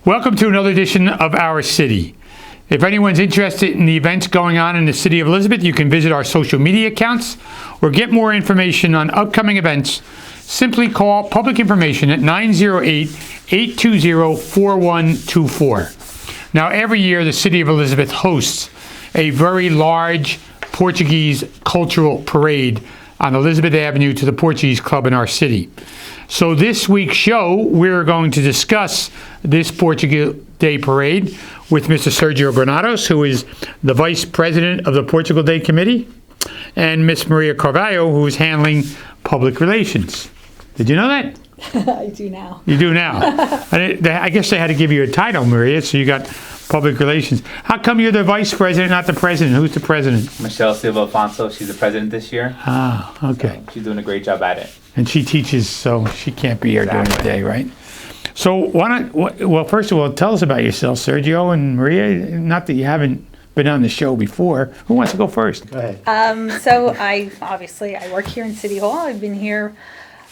Welcome to another edition of Our City. If anyone's interested in the events going on in the City of Elizabeth, you can visit our social media accounts or get more information on upcoming events. Simply call public information at 908-820-4124. Now, every year the City of Elizabeth hosts a very large Portuguese cultural parade on Elizabeth Avenue to the Portuguese Club in our city. So this week's show, we're going to discuss this Portugal Day Parade with Mr. Sergio Granados, who is the Vice President of the Portugal Day Committee, and Miss Maria Carvalho, who is handling public relations. Did you know that? I do now. You do now. I guess they had to give you a title, Maria, so you got public relations. How come you're the Vice President, not the President? Who's the President? Michelle Silva Alfonso, she's the President this year. Ah, okay. So she's doing a great job at it. And she teaches, so she can't be here during the day, right? So well, first of all, tell us about yourself, Sergio and Maria. Not that you haven't been on the show before. Who wants to go first? Go ahead. So I work here in City Hall. I've been here,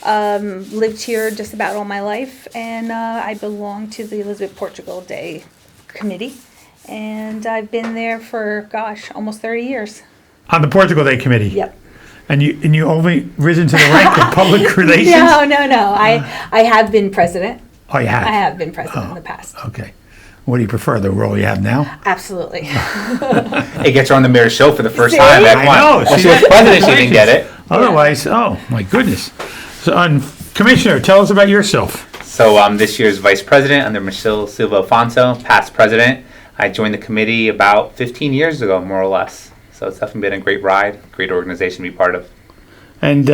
lived here just about all my life, and I belong to the Elizabeth Portugal Day Committee, and I've been there for, almost 30 years. On the Portugal Day Committee? Yep. And you only risen to the rank of public relations? No. I have been president. Oh, you have? I have been president in the past. Okay. What do you prefer, the role you have now? Absolutely. It gets her on the mayor's show for the first time. I know. When she was president, she didn't get it. Otherwise, oh, my goodness. So, Commissioner, tell us about yourself. So this year's vice president under Michelle Silva Alfonso, past president. I joined the committee about 15 years ago, more or less. So it's definitely been a great ride, great organization to be part of. And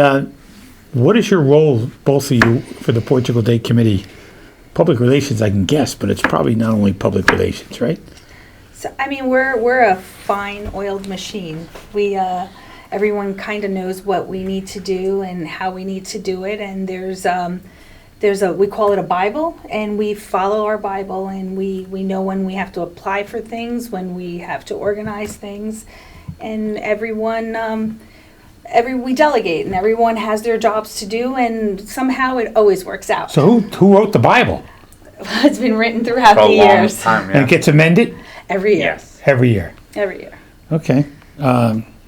what is your role, both of you, for the Portugal Day Committee? Public relations, I can guess, but it's probably not only public relations, right? So we're a fine oiled machine. We everyone kind of knows what we need to do and how we need to do it, and there's we call it a Bible, and we follow our Bible, and we know when we have to apply for things, when we have to organize things, and everyone we delegate, and everyone has their jobs to do, and somehow it always works out. So who wrote the Bible? It's been written throughout for the years. Time, yeah. And it gets amended? Every year. Yes. Every year. Every year. Okay.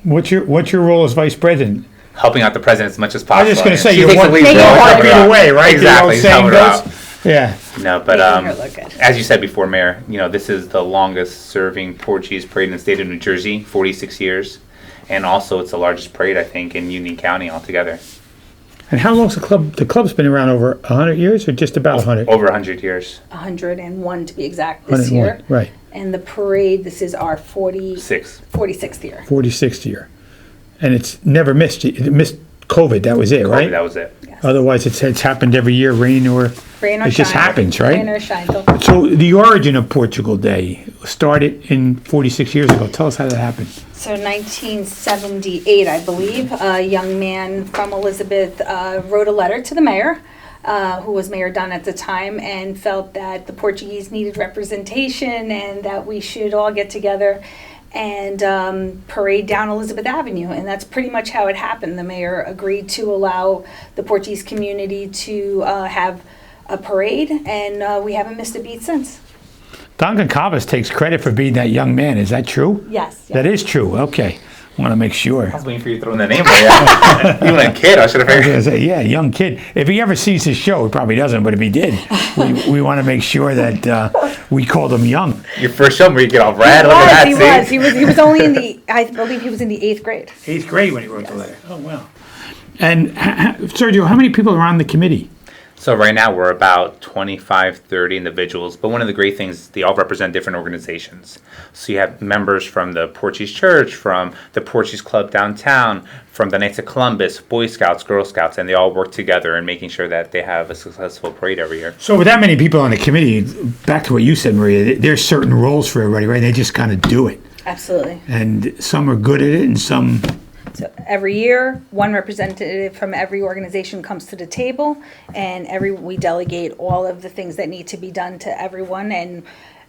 What's your role as vice president? Helping out the president as much as possible. I was just going to say, She you're takes the lead, one feet away, right? Exactly. The old saying Help her goes? Yeah. No, but Making her look good. as you said before, Mayor, this is the longest serving Portuguese parade in the state of New Jersey, 46 years. And also it's the largest parade, I think, in Union County altogether. And how long's the club? The club's been around over 100 years or just about 100? Over 100 years. 101 to be exact this year. Right. And the parade, this is our 46th year. 46th year. And it's never missed. It missed COVID, that was it, right? That was it. Yes. Otherwise, it's happened every year, rain or It shine. Just happens, right? Rain or shine. So the origin of Portugal Day started in 46 years ago. Tell us how that happened. So 1978, I believe, a young man from Elizabeth wrote a letter to the mayor, who was Mayor Dunn at the time, and felt that the Portuguese needed representation and that we should all get together and parade down Elizabeth Avenue. And that's pretty much how it happened. The mayor agreed to allow the Portuguese community to have a parade, and we haven't missed a beat since. Duncan Cavas takes credit for being that young man. Is that true? Yes. That is true. Okay. Want to make sure. I was waiting for you to throw in the name. You were a kid. I should have I was figured. going to say, yeah, young kid. If he ever sees his show, he probably doesn't, but if he did, we want to make sure that we called him young. Your first show where you get all red. Look at that. He was only in the, I believe he was in the 8th grade. 8th grade when he wrote the letter. Oh, wow. And Sergio, how many people are on the committee? So right now we're about 25, 30 individuals, but one of the great things is they all represent different organizations. So you have members from the Portuguese Church, from the Portuguese Club downtown, from the Knights of Columbus, Boy Scouts, Girl Scouts, and they all work together in making sure that they have a successful parade every year. So with that many people on the committee, back to what you said, Maria, there's certain roles for everybody, right? They just kind of do it. Absolutely. And some are good at it and some... So every year, one representative from every organization comes to the table, and we delegate all of the things that need to be done to everyone, and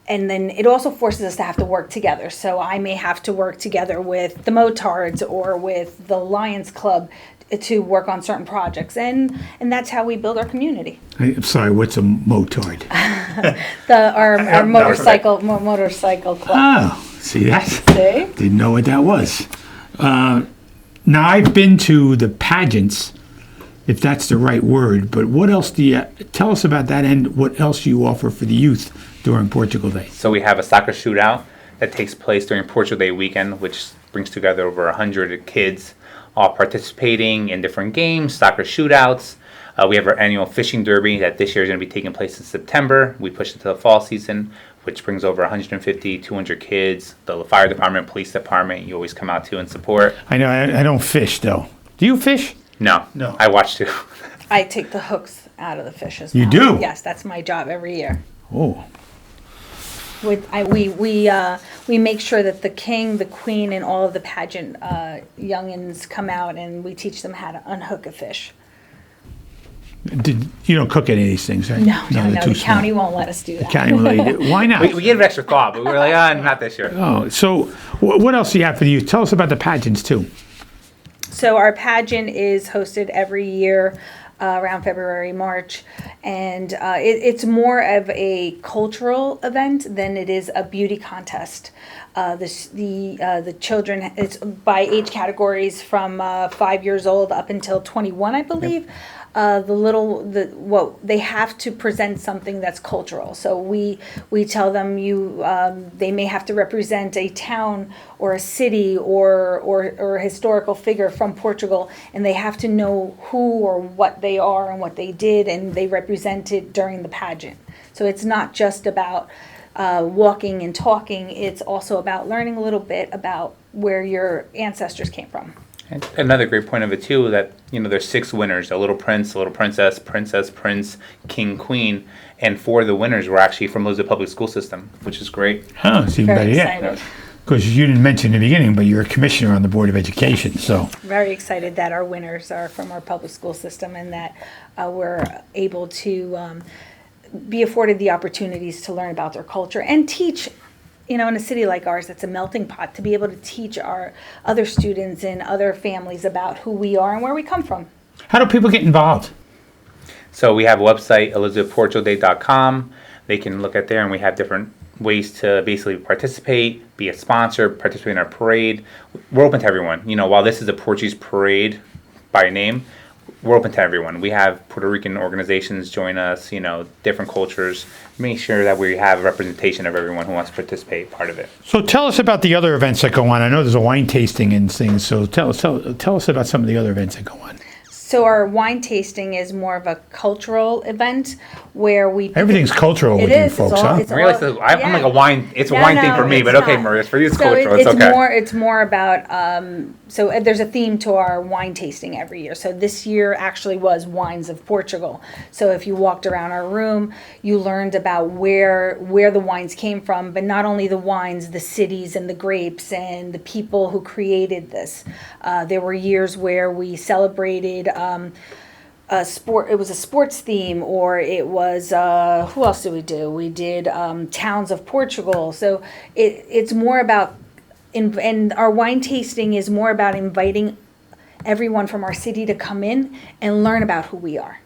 then it also forces us to have to work together. So I may have to work together with the Motards or with the Lions Club to work on certain projects, and that's how we build our community. I'm sorry, what's a motard? Our motorcycle club. Oh, see that? See? Didn't know what that was. Now, I've been to the pageants, if that's the right word, but what else tell us about that and what else you offer for the youth during Portugal Day? So we have a soccer shootout that takes place during Portugal Day weekend, which brings together over 100 kids all participating in different games, soccer shootouts. We have our annual fishing derby that this year is going to be taking place in September. We push it to the fall season, which brings over 150, 200 kids. The fire department, police department, you always come out to and support. I know, I don't fish, though. Do you fish? No. I watch too. I take the hooks out of the fish as well. You do? Yes, that's my job every year. Oh. We make sure that the king, the queen, and all of the pageant youngins come out, and we teach them how to unhook a fish. You don't cook any of these things, right? No, they're the too county small. won't let us do that. County won't let you do- Why not? We gave it extra thought, but we were like, not this year. Oh, so what else do you have for the youth? Tell us about the pageants, too. So our pageant is hosted every year around February, March, and it's more of a cultural event than it is a beauty contest. The children, it's by age categories from 5 years old up until 21, I believe. They have to present something that's cultural. So we tell them they may have to represent a town or a city or a historical figure from Portugal, and they have to know who or what they are and what they did, and they represent it during the pageant. So it's not just about walking and talking, it's also about learning a little bit about where your ancestors came from. And another great point of it too, that there's 6 winners: a little prince, a little princess, princess, prince, king, queen, and 4 of the winners were actually from Elizabeth Public School System, which is great. Oh, it's even better Very yet. excited. Because you didn't mention in the beginning, but you're a commissioner on the Board of Education, so. Very excited that our winners are from our public school system, and that we're able to be afforded the opportunities to learn about their culture and teach. In a city like ours, that's a melting pot, to be able to teach our other students and other families about who we are and where we come from. How do people get involved? So we have a website, elizabethportugalday.com. They can look at there, and we have different ways to basically participate, be a sponsor, participate in our parade. We're open to everyone. While this is a Portuguese parade by name, we're open to everyone. We have Puerto Rican organizations join us, different cultures. Make sure that we have a representation of everyone who wants to participate, part of it. So tell us about the other events that go on. I know there's a wine tasting and things, so tell us about some of the other events that go on. So our wine tasting is more of a cultural event where we... Everything's cultural with you folks, huh? I'm like a wine, it's a wine thing for me, but okay, Maria, for you it's cultural, it's okay. It's more about, so there's a theme to our wine tasting every year. So this year actually was Wines of Portugal. So if you walked around our room, you learned about where the wines came from, but not only the wines, the cities and the grapes and the people who created this. There were years where we celebrated it was a sports theme, or it was who else did we do? We did towns of Portugal. So it's more about and our wine tasting is more about inviting everyone from our city to come in and learn about who we are.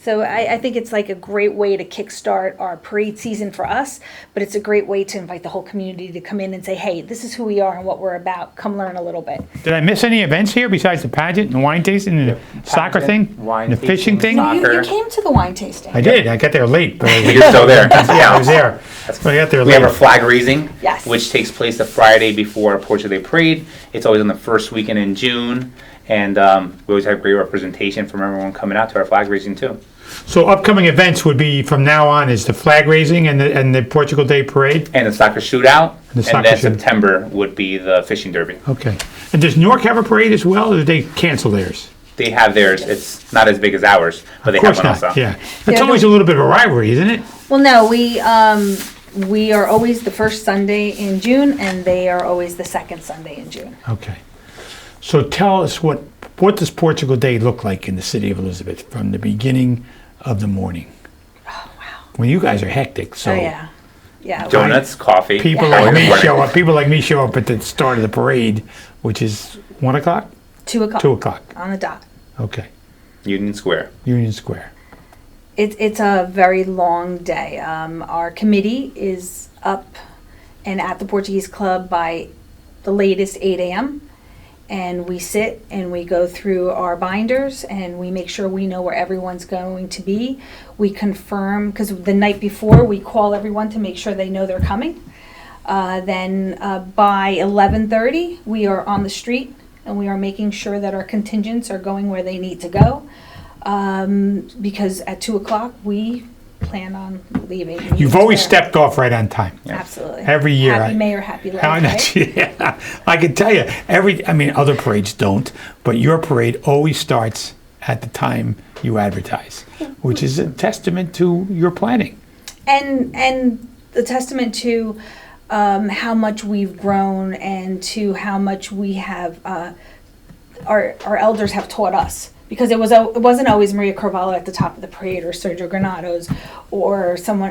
So I think it's like a great way to kickstart our parade season for us, but it's a great way to invite the whole community to come in and say, hey, this is who we are and what we're about. Come learn a little bit. Did I miss any events here besides the pageant and the wine tasting and the soccer thing? Wine and the fishing tasting, thing? soccer. You came to the wine tasting. I did. I got there late. But You're still there. yeah, I was there. But I got there We late. have our flag raising, Yes. which takes place the Friday before our Portugal Day Parade. It's always on the first weekend in June, and we always have great representation from everyone coming out to our flag raising too. So upcoming events would be from now on is the flag raising and the Portugal Day Parade? And the soccer shootout, The soccer and then shootout. September would be the fishing derby. Okay. And does Newark have a parade as well, or did they cancel theirs? They have theirs. It's not as big as ours, but they Of have course one not, also. yeah. It's Yeah, always a little bit of a rivalry, isn't it? Well, no, we are always the first Sunday in June, and they are always the second Sunday in June. Okay. So tell us, what does Portugal Day look like in the city of Elizabeth from the beginning of the morning? Oh, wow. When you guys are hectic, so Oh, yeah. Yeah. Donuts, coffee. people Yeah. like me Morning. show up. People like me show up at the start of the parade, which is 1 o'clock, 2 o'clock. 2 o'clock. On the dot. Okay. Union Square. Union Square. It's a very long day. Our committee is up and at the Portuguese Club by the latest 8 a.m. And we sit and we go through our binders and we make sure we know where everyone's going to be. We confirm, because the night before we call everyone to make sure they know they're coming. Then by 11:30, we are on the street and we are making sure that our contingents are going where they need to go. Because at 2 o'clock, we plan on leaving. You've always stepped off right on time. Absolutely. Every year, Happy I- mayor, happy life, I know, right? yeah. I can tell you, other parades don't, but your parade always starts at the time you advertise, which is a testament to your planning. And the testament to how much we've grown and to how much we have, our elders have taught us. Because it wasn't always Maria Carvalho at the top of the parade, or Sergio Granados, or someone.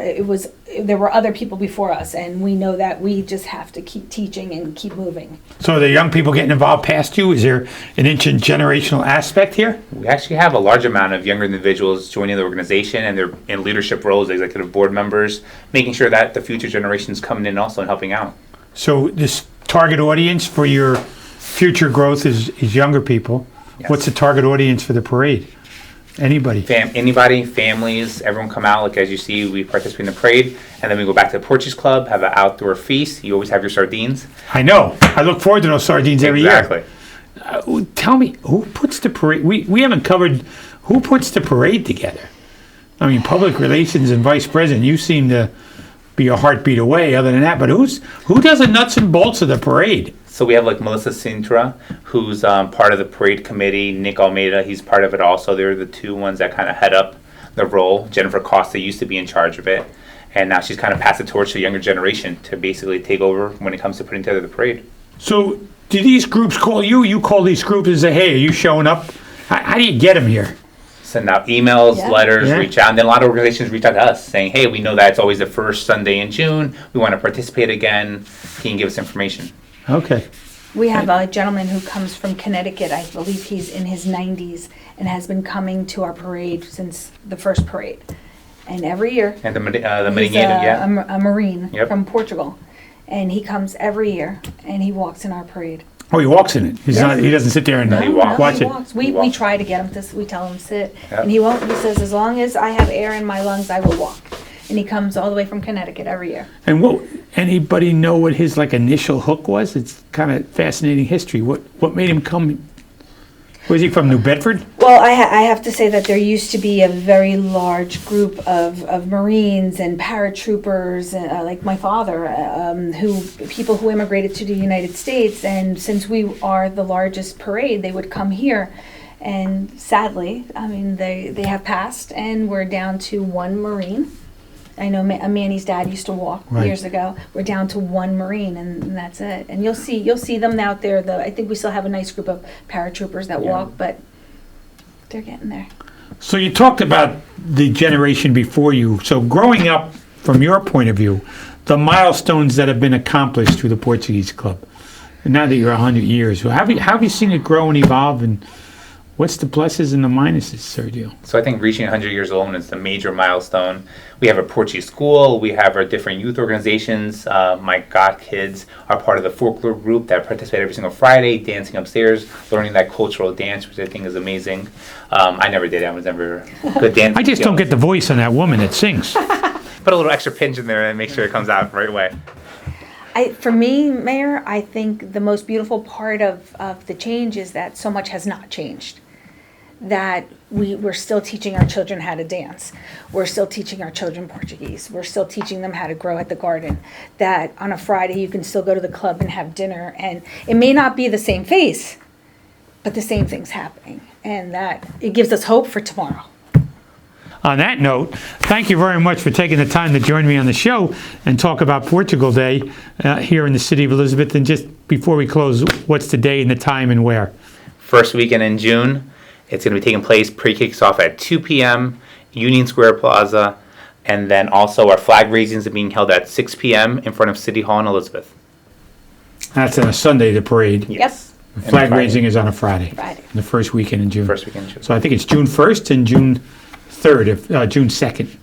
There were other people before us, and we know that we just have to keep teaching and keep moving. So the young people getting involved past you, is there an intergenerational aspect here? We actually have a large amount of younger individuals joining the organization, and they're in leadership roles, executive board members, making sure that the future generations coming in also and helping out. So this target audience for your future growth is younger people. Yes. What's the target audience for the parade? Anybody? Anybody, families, everyone come out. Like as you see, we participate in the parade, and then we go back to the Portuguese Club, have an outdoor feast. You always have your sardines. I know. I look forward to those sardines every Exactly. year. Tell me, who puts the parade? We haven't covered who puts the parade together. I mean, public relations and vice president. You seem to be a heartbeat away. Other than that, but who does the nuts and bolts of the parade? So we have like Melissa Sintra, who's part of the parade committee. Nick Almeida, he's part of it also. They're the two ones that kind of head up the role. Jennifer Costa used to be in charge of it, and now she's kind of passed the torch to the younger generation to basically take over when it comes to putting together the parade. So, do these groups call you? You call these groups and say, "Hey, are you showing up?" How do you get them here? Send out emails, Yeah. letters, Yeah. reach out, and then a lot of organizations reach out to us saying, "Hey, we know that it's always the first Sunday in June. We want to participate again. Can you give us information?" Okay. We have a gentleman who comes from Connecticut. I believe he's in his 90s and has been coming to our parade since the first parade. And every year, And the he's Medellin, yeah. a Marine Yep. from Portugal. And he comes every year and he walks in our parade. Oh, he walks in it. He's not. He doesn't sit there and No, he walks. watch he it. walks. He We walks. try to get him to, we tell him sit. Yep. And he won't. He says, as long as I have air in my lungs, I will walk. And he comes all the way from Connecticut every year. And anybody know what his initial hook was? It's kind of fascinating history. What made him come? Was he from New Bedford? Well, I have to say that there used to be a very large group of Marines and paratroopers, like my father, people who immigrated to the United States. And since we are the largest parade, they would come here. And sadly, I mean, they have passed, and we're down to one Marine. I know Manny's dad used to walk Right. years ago. We're down to one Marine, and that's it. And you'll see them out there. I think we still have a nice group of paratroopers that Yeah. walk, but they're getting there. So you talked about the generation before you. So growing up, from your point of view, the milestones that have been accomplished through the Portuguese Club. And now that you're 100 years, how have you seen it grow and evolve? And what's the pluses and the minuses, Sergio? So I think reaching 100 years old is the major milestone. We have a Portuguese school. We have our different youth organizations. My god kids are part of the folklore group that participate every single Friday, dancing upstairs, learning that cultural dance, which I think is amazing. I never did. I was never a good dancer. I just don't get the voice on that woman that sings. Put a little extra pinch in there and make sure it comes out right away. For me, Mayor, I think the most beautiful part of the change is that so much has not changed. that we're still teaching our children how to dance. We're still teaching our children Portuguese. We're still teaching them how to grow at the garden. That on a Friday you can still go to the club and have dinner, and it may not be the same face, but the same thing's happening, and that it gives us hope for tomorrow. On that note, thank you very much for taking the time to join me on the show and talk about Portugal Day here in the city of Elizabeth. And just before we close, what's the day and the time and where? First weekend in June. It's going to be taking place, pre-kicks off at 2 p.m., Union Square Plaza, and then also our flag raisings are being held at 6 p.m. in front of City Hall in Elizabeth. That's on a Sunday, the parade. Yes. The flag raising is on a Friday. Friday. The first weekend in June. First weekend in June. So I think it's June 1st and June 3rd, June 2nd.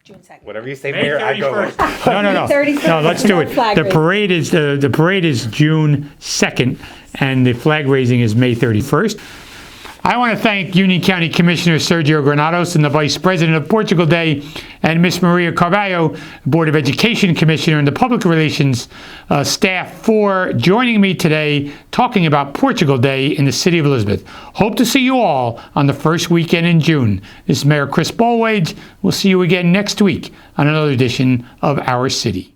June 2nd. Whatever you say, Mayor, I go with. No. 31st. No, let's do it. Flag The raising. parade is June 2nd, and the flag raising is May 31st. I want to thank Union County Commissioner Sergio Granados and the Vice President of Portugal Day, and Miss Maria Carvalho, Board of Education Commissioner, and the Public Relations staff for joining me today talking about Portugal Day in the City of Elizabeth. Hope to see you all on the first weekend in June. This is Mayor Chris Bollwage. We'll see you again next week on another edition of Our City.